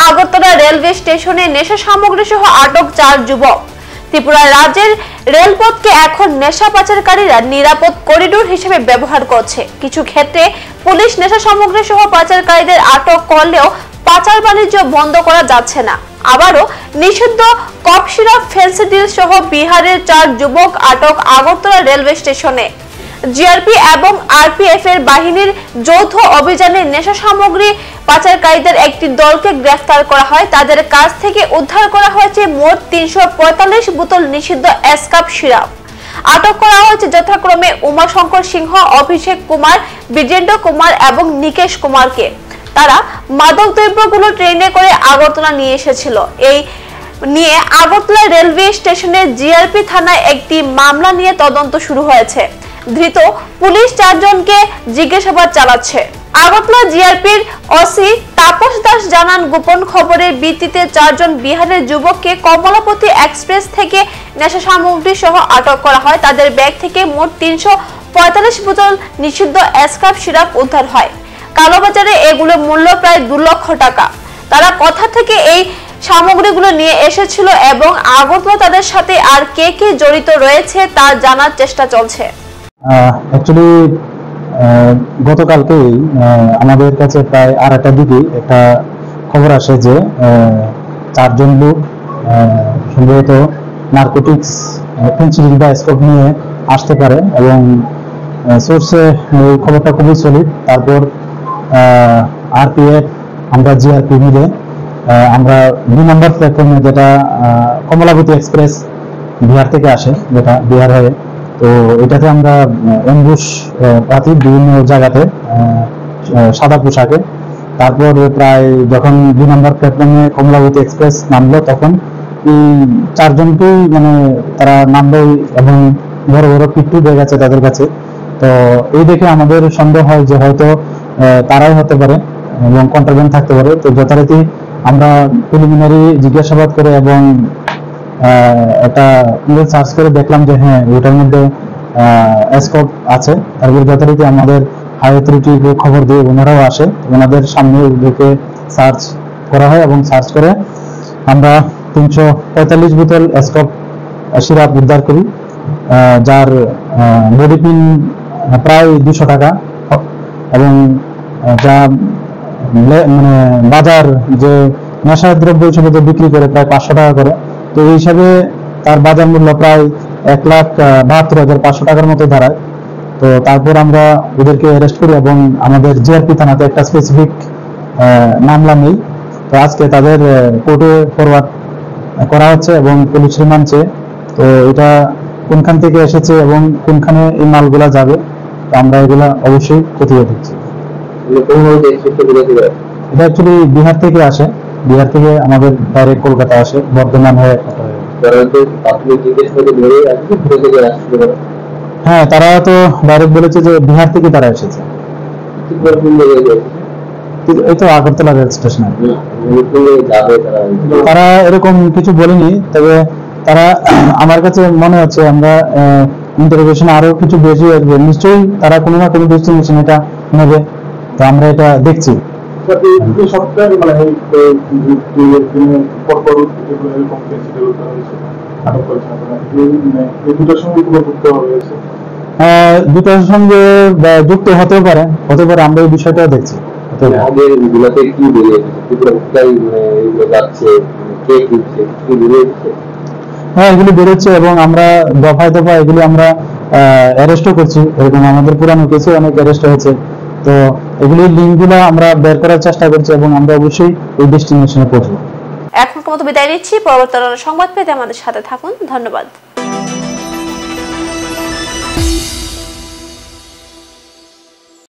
Agartala railway স্টেশনে নেশা সামগ্রী সহ আটক 4 যুবক। ত্রিপুরা রাজ্যের রেলপথকে এখন নেশা পাচারকারীরা নিরাপদ করিডোর হিসেবে ব্যবহার করছে। কিছু ক্ষেত্রে পুলিশ নেশা সামগ্রী সহ পাচারকারীদের আটক করলেও পাচার বাণিজ্য বন্ধ করা যাচ্ছে না। আবারও নিষিদ্ধ কফ সিরাপ ফেন্সিডিল সহ বিহারের 4 যুবক আটক আগরতলা রেলওয়ে স্টেশনে। জিআরপি এবং আরপিএফ এর বাহিনীর যৌথ অভিযানে নেশা সামগ্রী পাচারকারীদের একটি দলকে গ্রেফতার করা হয়। তাদের কাছ থেকে উদ্ধার করা হয়েছে মোট 345 বোতল নিষিদ্ধ এসকাপ সিরাপ। আটক করা হয়েছে যথাক্রমে উমাশঙ্কর সিংহ, অভিষেক কুমার, বিজেন্দ্র কুমার এবং নিকেশ কুমারকে। তারা মাদক দ্রব্যগুলো ট্রেনে করে আগরতলা নিয়ে এসেছিল। এই নিয়ে আগরতলা রেলওয়ে স্টেশনের জিআরপি থানায় একটি মামলা নিয়ে তদন্ত শুরু হয়েছে। ধৃত পুলিশ 4 জনকে জিজ্ঞাসাবাদ চালাচ্ছে। আগরতলা জিআরপির ওসি তাপস দাস জানান, গোপন খবরের ভিত্তিতে 4 জন বিহারের যুবককে কমলাপতি এক্সপ্রেস থেকে নেশা সামগ্রী সহ আটক করা হয়। তাদের ব্যাগ থেকে মোট 345 বোতল নিষিদ্ধ এসকাপ সিরাপ উদ্ধার হয়। কালোবাজারে এগুলোর মূল্য প্রায় 2 লক্ষ টাকা। তারা কোথা থেকে এই সামগ্রীগুলো নিয়ে এসেছিল এবং আগরতলা তাদের সাথে আর কে কে জড়িত রয়েছে তা জানার চেষ্টা চলছে। অ্যাকচুয়ালি গতকালকেই আমাদের কাছে প্রায় 8টার দিকে একটা খবর আসে যে 4 জন লোক সম্ভবত নার্কোটিক্স ফেন্সিডিল বা স্কোপ নিয়ে আসতে পারে এবং সোর্সে এই খবরটা খুবই সলিড। তারপর আরপিএফ আমরা জিআরপি মিলে আমরা 2 নম্বর প্ল্যাটফর্মে, যেটা কমলাপতি এক্সপ্রেস বিহার থেকে আসে, যেটা বিহার হয়ে, তো এটাতে আমরা অ্যাম্বুশ পাতি বিভিন্ন জায়গাতে সাদা পোশাকে। তারপর প্রায় যখন 2 নম্বর প্ল্যাটফর্মে কমলাপতি এক্সপ্রেস নামলো, তখন এই 4 জনকেই মানে তারা নামলো এবং বড় বড় পিট্টু ব্যাগ আছে তাদের কাছে। তো এই দেখে আমাদের সন্দেহ হয় যে হয়তো তারাই হতে পারে এবং কন্ট্রাব্যান্ড থাকতে পারে। তো যথারীতি আমরা প্রিলিমিনারি জিজ্ঞাসাবাদ করে এবং একটা সার্চ করে দেখলাম যে হ্যাঁ, ওটার মধ্যে স্কোপ আছে। তারপর যথারীতি আমাদের হাই অথরিটিকে খবর দিয়ে ওনারাও আসে, ওনাদের সামনে ওদেরকে সার্চ করা হয় এবং সার্চ করে আমরা 345 বোতল স্কোপ সিরাপ উদ্ধার করি, যার বডি পিন প্রায় 200 টাকা এবং যা মানে বাজার যে নেশা দ্রব্য হিসেবে যে বিক্রি করে প্রায় 500 টাকা করে, তো এই হিসাবে তার বাজার মূল্য প্রায় 1,72,500 টাকার মতো দাঁড়ায়। তো তারপর আমরা ওদেরকে অ্যারেস্ট করি এবং আমাদের জিআরপি থানাতে একটা স্পেসিফিক মামলা নেই। তো আজকে তাদের কোর্টে ফরওয়ার্ড করা হচ্ছে এবং পুলিশ রিমান্ড চেয়ে। তো এটা কোনখান থেকে এসেছে এবং কোনখানে এই মালগুলা যাবে, তো আমরা এগুলা অবশ্যই খতিয়ে দেখছি। এটা অ্যাকচুয়ালি বিহার থেকে আসে, বিহার থেকে আমাদের ডাইরেক্ট কলকাতা আসে, বর্ধমান হয়ে। হ্যাঁ, তারা তো ডাইরেক্ট বলেছে যে বিহার থেকে তারা এসেছে। এই তো আগরতলা রেল স্টেশনে। তারা এরকম কিছু বলেনি, তবে তারা আমার কাছে মনে হচ্ছে আমরা ইন্টারোগেশন আরো কিছু বেশি আসবে, নিশ্চয়ই তারা কোনো না কোনো ডেস্টিনেশন এটা নেবে। তো আমরা এটা দেখছি। দুটার সঙ্গে যুক্ত হতেও পারে, আমরা এই বিষয়টা দেখছি। হ্যাঁ, এগুলি বেরোচ্ছে এবং আমরা দফায় দফায় এগুলি আমরা অ্যারেস্টও করছি। এরকম আমাদের পুরানো কেসে অনেক অ্যারেস্ট হয়েছে। তো এগুলির লিঙ্কগুলো আমরা বের করার চেষ্টা করছি এবং আমরা অবশ্যই এই ডেস্টিনেশনে পৌঁছবো। এখন মতো বিদায় নিচ্ছি। পরবর্তী সংবাদ পেতে আমাদের সাথে থাকুন। ধন্যবাদ।